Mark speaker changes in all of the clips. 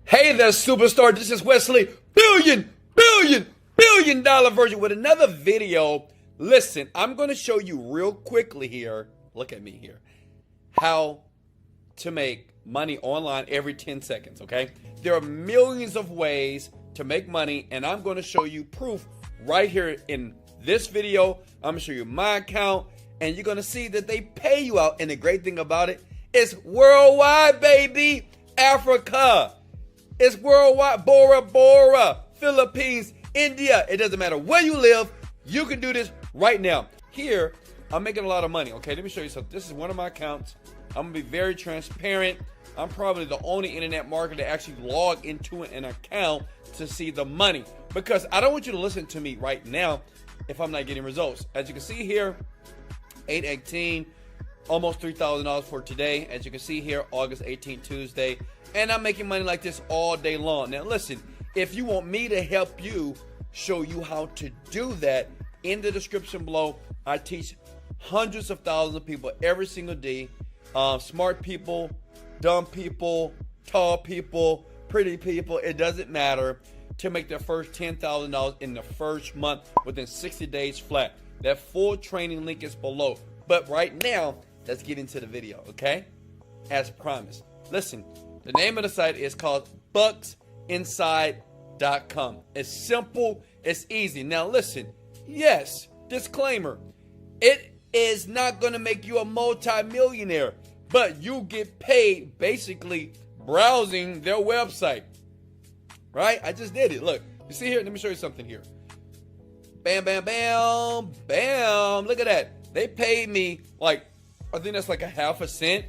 Speaker 1: Hey there, superstar. This is Wesley billion dollar Virgin with another video. Listen, I'm going to show you real quickly here. Look at me here. How to make money online every 10 seconds, okay? There are millions of ways to make money, and I'm going to show you proof right here in this video. I'm going to show you my account, and you're going to see that they pay you out. And the great thing about it is worldwide, baby. Africa. It's worldwide. Bora Bora, Philippines, India. It doesn't matter where you live. You can do this right now. Here, I'm making a lot of money. Okay, let me show you something. This is one of my accounts. I'm going to be very transparent. I'm probably the only internet marketer to actually log into an account to see the money, because I don't want you to listen to me right now if I'm not getting results. As you can see here, 8/18, almost $3,000 for today. As you can see here, August 18, Tuesday. And I'm making money like this all day long. Now listen, if you want me to help you, show you how to do that, in the description below, I teach hundreds of thousands of people every single day. Smart people, dumb people, tall people, pretty people, it doesn't matter, to make their first $10,000 in the first month within 60 days flat. That full training link is below. But right now, let's get into the video, okay? As promised. Listen, the name of the site is called bucksinside.com. It's simple, it's easy. Now listen, yes, disclaimer, it is not going to make you a multi-millionaire, but you get paid basically browsing their website, right? I just did it. Look, you see here? Let me show you something here. Bam, bam, bam, bam. Look at that. They paid me like, I think that's like a half a cent.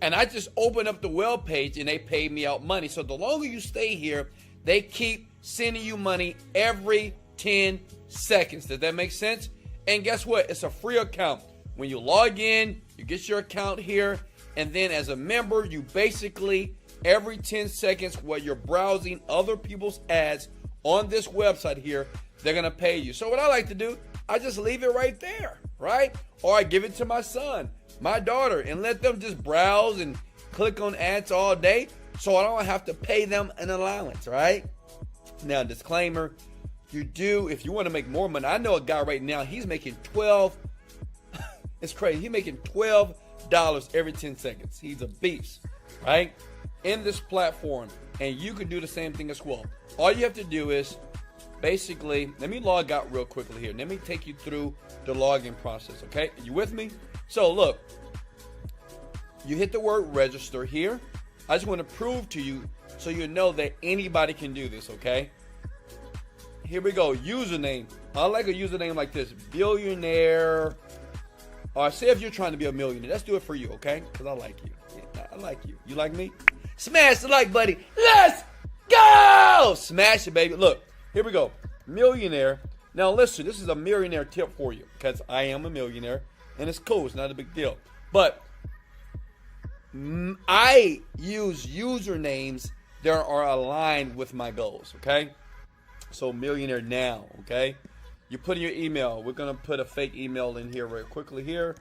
Speaker 1: And I just opened up the web page and they paid me out money. So the longer you stay here, they keep sending you money every 10 seconds. Does that make sense? And guess what? It's a free account. When you log in, you get your account here. And then as a member, you basically, every 10 seconds while you're browsing other people's ads on this website here, they're going to pay you. So what I like to do, I just leave it right there, right? Or I give it to my son, my daughter, and let them just browse and click on ads all day, so I don't have to pay them an allowance, right? Now, disclaimer, you do, if you want to make more money. I know a guy right now, he's making 12, it's crazy, he's making $12 every 10 seconds. He's a beast, right? In this platform, and you can do the same thing as well. All you have to do is, basically, let me log out real quickly here. Let me take you through the login process, okay? You with me? So look, you hit the word register here. I just want to prove to you so you know that anybody can do this, okay? Here we go, username. I like a username like this, billionaire. Or say if you're trying to be a millionaire, let's do it for you, okay? Because I like you. Yeah, I like you. You like me? Smash the like buddy. Let's go! Smash it, baby. Look, here we go. Millionaire. Now listen, this is a millionaire tip for you, because I am a millionaire. And it's cool. It's not a big deal. But I use usernames that are aligned with my goals, okay? So millionaire now, okay? You put in your email. We're going to put a fake email in here very quickly here.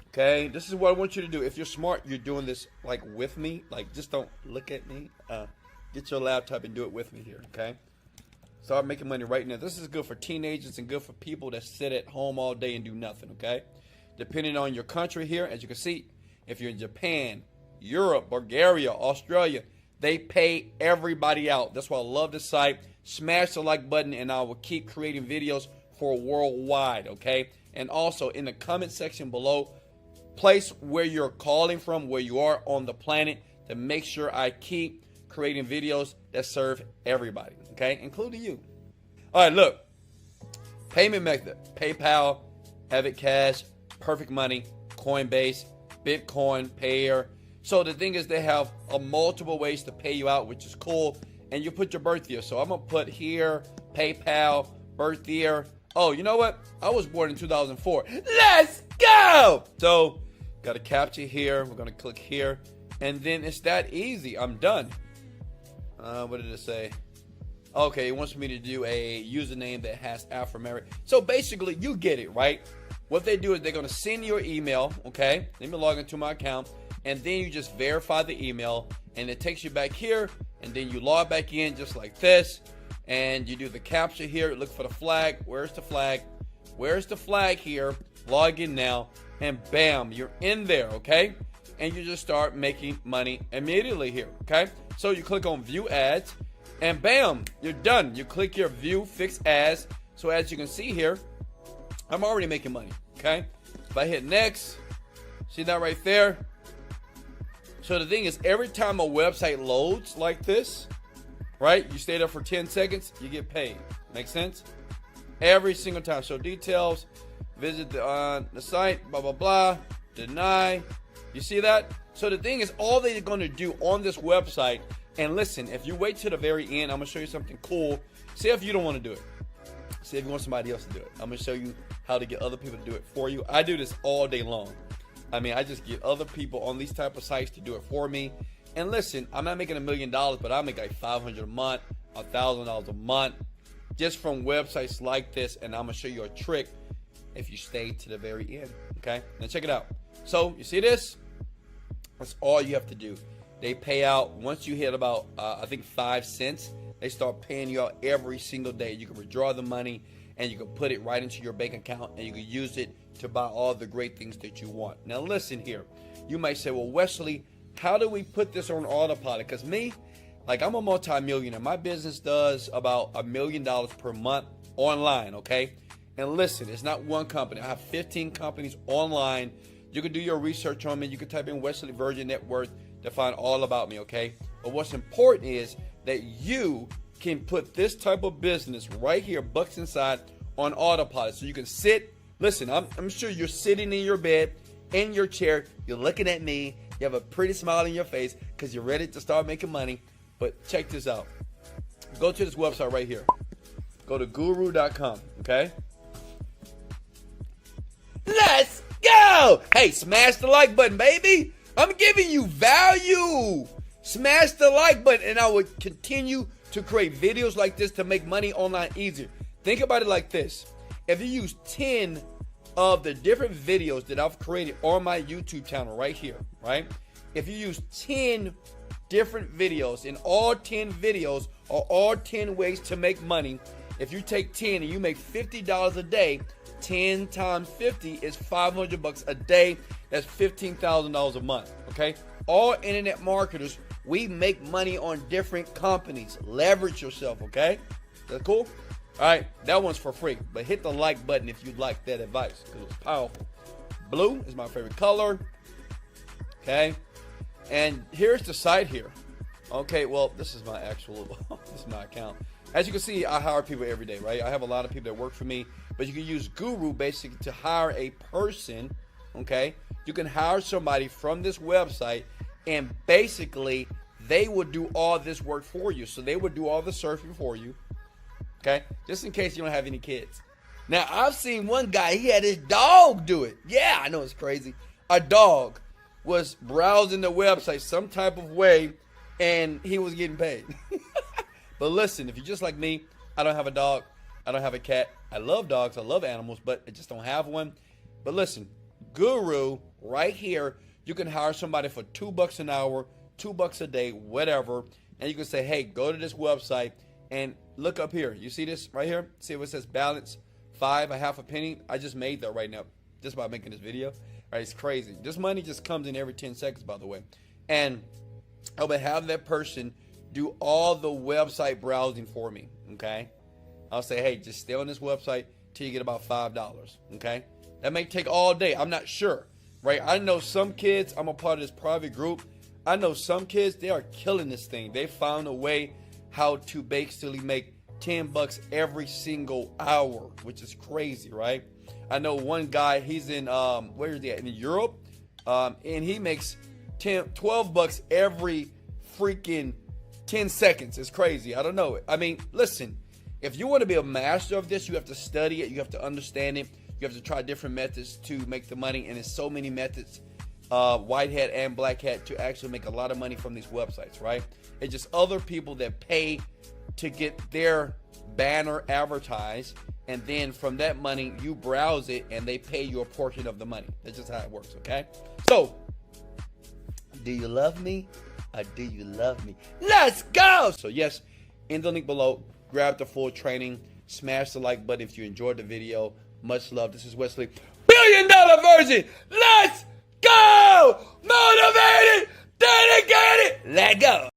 Speaker 1: Okay? This is what I want you to do. If you're smart, you're doing this like with me. Like, just don't look at me. Get your laptop and do it with me here, okay? Start making money right now. This is good for teenagers and good for people that sit at home all day and do nothing, okay? Depending on your country here, as you can see, if you're in Japan, Europe, Bulgaria, Australia, they pay everybody out. That's why I love this site. Smash the like button, and I will keep creating videos for worldwide, okay? And also, in the comment section below, place where you're calling from, where you are on the planet, to make sure I keep creating videos that serve everybody, okay? Including you. All right, look. Payment method. PayPal, Have It Cash, Perfect Money, Coinbase, Bitcoin, Payer. So the thing is, they have multiple ways to pay you out, which is cool. And you put your birth year. So I'm going to put here, PayPal, birth year. Oh, you know what? I was born in 2004. Let's go! So, got a captcha here. We're going to click here. And then it's that easy. I'm done. What did it say? Okay, it wants me to do a username that has alphanumeric. So basically, you get it, right? What they do is they're going to send your email, okay? Let me log into my account. And then you just verify the email. And it takes you back here. and then you log back in just like this, and you do the captcha here. Look for the flag. Where's the flag? Where's the flag here? Log in now, and bam, you're in there, okay? And you just start making money immediately here, okay? So you click on View Ads, and bam, you're done. You click your View Fix Ads. So as you can see here, I'm already making money, okay? If I hit Next, see that right there? So the thing is, every time a website loads like this, right, you stay there for 10 seconds, you get paid. Make sense? Every single time. So details, visit the site, blah, blah, blah, deny. You see that? So the thing is, all they're going to do on this website, and listen, if you wait to the very end, I'm going to show you something cool. See if you don't want to do it. See if you want somebody else to do it. I'm going to show you how to get other people to do it for you. I do this all day long. I mean, I just get other people on these type of sites to do it for me. And listen, I'm not making $1 million, but I make like $500 a month, $1,000 a month, just from websites like this. And I'm going to show you a trick if you stay to the very end. Okay? Now check it out. So you see this? That's all you have to do. They pay out once you hit about, I think 5 cents. They start paying you out every single day. You can withdraw the money and you can put it right into your bank account and you can use it to buy all the great things that you want. Now listen here. You might say, well, Wesley, how do we put this on autopilot? Because me, like, I'm a multi-millionaire. My business does about $1 million per month online, okay? And listen, it's not one company. I have 15 companies online. You can do your research on me. You can type in Wesley Virgin net worth to find all about me, okay? But what's important is that you can put this type of business right here, bucks inside, on autopilot. So you can sit, listen, I'm sure you're sitting in your bed, in your chair, you're looking at me, you have a pretty smile on your face because you're ready to start making money. But check this out. Go to this website right here. Go to guru.com, okay? Let's go! Hey, smash the like button, baby. I'm giving you value. Smash the like button, and I will continue to create videos like this to make money online easier. Think about it like this. If you use 10 of the different videos that I've created on my YouTube channel right here, right? If you use 10 different videos, and all 10 videos are all 10 ways to make money. If you take 10 and you make $50 a day, 10 times 50 is $500 a day. That's $15,000 a month, okay? All internet marketers, we make money on different companies. Leverage yourself, okay? That's cool? All right, that one's for free, but hit the like button if you like that advice because it's powerful. Blue is my favorite color, okay? And here's the site here. Okay, well, this is my actual, this is my account. As you can see, I hire people every day, right? I have a lot of people that work for me, but you can use Guru basically to hire a person, okay? You can hire somebody from this website, and basically they would do all this work for you. So they would do all the surfing for you, okay? Just in case you don't have any kids. Now, I've seen one guy, he had his dog do it. Yeah, I know it's crazy. A dog was browsing the website some type of way, and he was getting paid. But listen, if you're just like me, I don't have a dog. I don't have a cat. I love dogs. I love animals, but I just don't have one. But listen, Guru, right here, you can hire somebody for $2 an hour, $2 a day, whatever. And you can say, hey, go to this website and look up here. You see this right here? See what it says balance 5, a half a penny? I just made that right now just by making this video. Right, it's crazy. This money just comes in every 10 seconds, by the way. And I will have that person do all the website browsing for me, okay? I'll say, hey, just stay on this website till you get about $5, okay? That may take all day. I'm not sure, right? I know some kids, I'm a part of this private group. I know some kids, they are killing this thing. They found a way how to basically make $10 every single hour, which is crazy, right? I know one guy, he's in, where is he at? In Europe, and he makes $12 every freaking 10 seconds. It's crazy. I don't know. I mean, listen, if you want to be a master of this, you have to study it. You have to understand it. You have to try different methods to make the money. And there's so many methods, white hat and black hat, to actually make a lot of money from these websites, right? It's just other people that pay to get their banner advertised. And then from that money, you browse it and they pay you a portion of the money. That's just how it works, okay? So, do you love me? or do you love me? Let's go! So yes, in the link below, grab the full training. Smash the like button if you enjoyed the video. Much love. This is Wesley, $1 Billion Virgin. Let's go! Motivated, dedicated, let go.